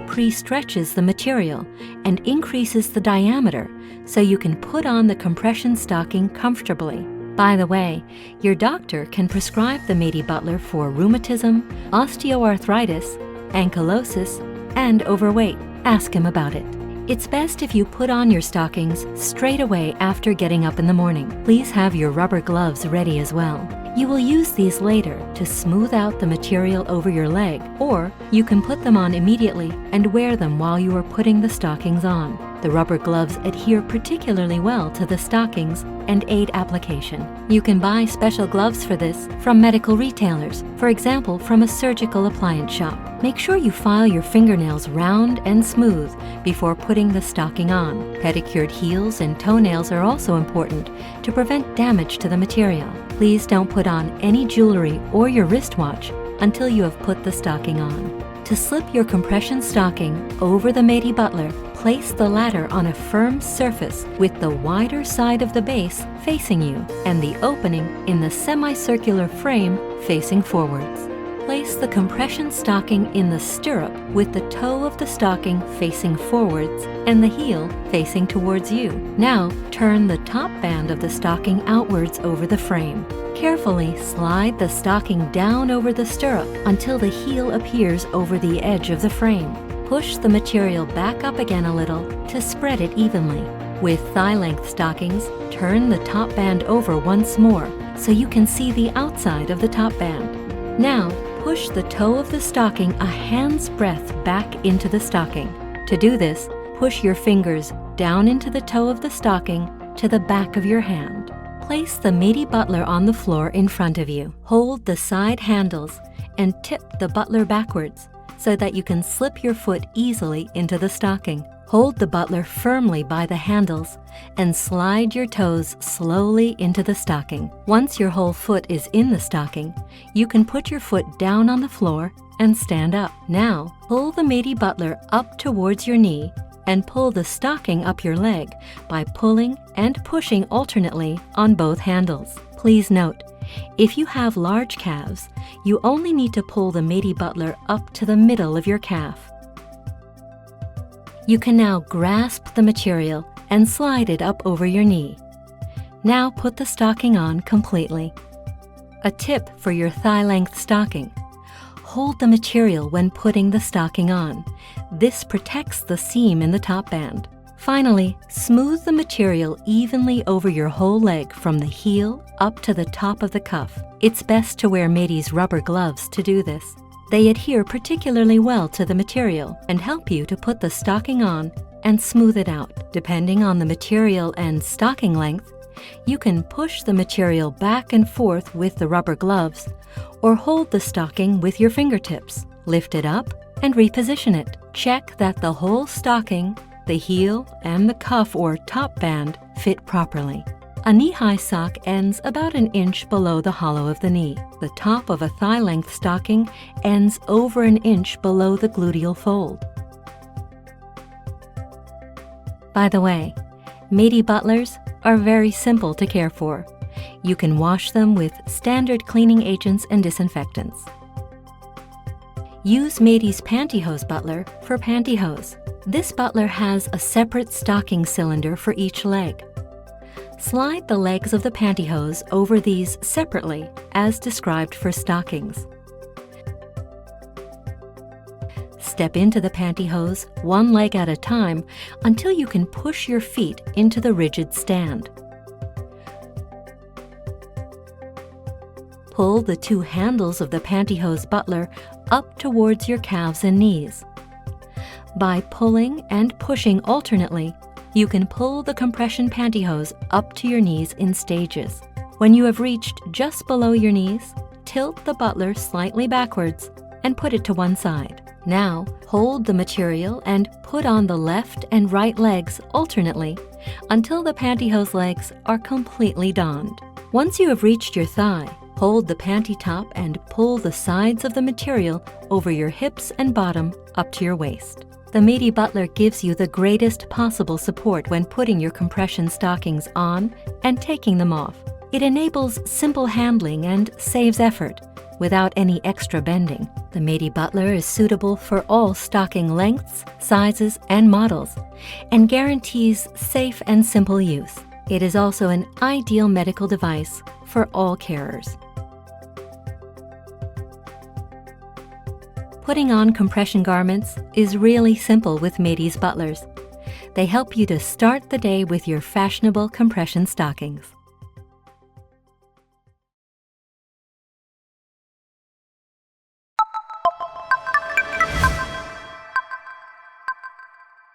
pre-stretches the material and increases the diameter so you can put on the compression stocking comfortably. By the way, your doctor can prescribe the Medi Butler for rheumatism, osteoarthritis, ankylosis, and overweight. Ask him about it. It's best if you put on your stockings straight away after getting up in the morning. Please have your rubber gloves ready as well. You will use these later to smooth out the material over your leg, or you can put them on immediately and wear them while you are putting the stockings on. The rubber gloves adhere particularly well to the stockings and aid application. You can buy special gloves for this from medical retailers, for example from a surgical appliance shop. Make sure you file your fingernails round and smooth before putting the stocking on. Pedicured heels and toenails are also important to prevent damage to the material. Please don't put on any jewelry or your wristwatch until you have put the stocking on. To slip your compression stocking over the Medi Butler, place the latter on a firm surface with the wider side of the base facing you and the opening in the semicircular frame facing forwards. Place the compression stocking in the stirrup with the toe of the stocking facing forwards and the heel facing towards you. Now, turn the top band of the stocking outwards over the frame. Carefully slide the stocking down over the stirrup until the heel appears over the edge of the frame. Push the material back up again a little to spread it evenly. With thigh-length stockings, turn the top band over once more so you can see the outside of the top band. Now, push the toe of the stocking a hand's breadth back into the stocking. To do this, push your fingers down into the toe of the stocking to the back of your hand. Place the Medi Butler on the floor in front of you. Hold the side handles and tip the Butler backwards so that you can slip your foot easily into the stocking. Hold the Butler firmly by the handles and slide your toes slowly into the stocking. Once your whole foot is in the stocking, you can put your foot down on the floor and stand up. Now, pull the Medi Butler up towards your knee and pull the stocking up your leg by pulling and pushing alternately on both handles. Please note, if you have large calves, you only need to pull the Medi Butler up to the middle of your calf. You can now grasp the material and slide it up over your knee. Now put the stocking on completely. A tip for your thigh-length stocking: hold the material when putting the stocking on. This protects the seam in the top band. Finally, smooth the material evenly over your whole leg from the heel up to the top of the cuff. It's best to wear Medi's rubber gloves to do this. They adhere particularly well to the material and help you to put the stocking on and smooth it out. Depending on the material and stocking length, you can push the material back and forth with the rubber gloves or hold the stocking with your fingertips. Lift it up and reposition it. Check that the whole stocking, the heel, and the cuff or top band fit properly. A knee-high sock ends about an inch below the hollow of the knee. The top of a thigh-length stocking ends over an inch below the gluteal fold. By the way, Medi Butlers are very simple to care for. You can wash them with standard cleaning agents and disinfectants. Use Medi's Pantyhose Butler for pantyhose. This butler has a separate stocking cylinder for each leg. Slide the legs of the pantyhose over these separately, as described for stockings. Step into the pantyhose one leg at a time until you can push your feet into the rigid stand. Pull the two handles of the pantyhose butler up towards your calves and knees. By pulling and pushing alternately, you can pull the compression pantyhose up to your knees in stages. When you have reached just below your knees, tilt the butler slightly backwards and put it to one side. Now, hold the material and put on the left and right legs alternately until the pantyhose legs are completely donned. Once you have reached your thigh, hold the panty top and pull the sides of the material over your hips and bottom up to your waist. The Medi Butler gives you the greatest possible support when putting your compression stockings on and taking them off. It enables simple handling and saves effort, without any extra bending. The Medi Butler is suitable for all stocking lengths, sizes, and models, and guarantees safe and simple use. It is also an ideal medical device for all carers. Putting on compression garments is really simple with Medi's Butlers. They help you to start the day with your fashionable compression stockings.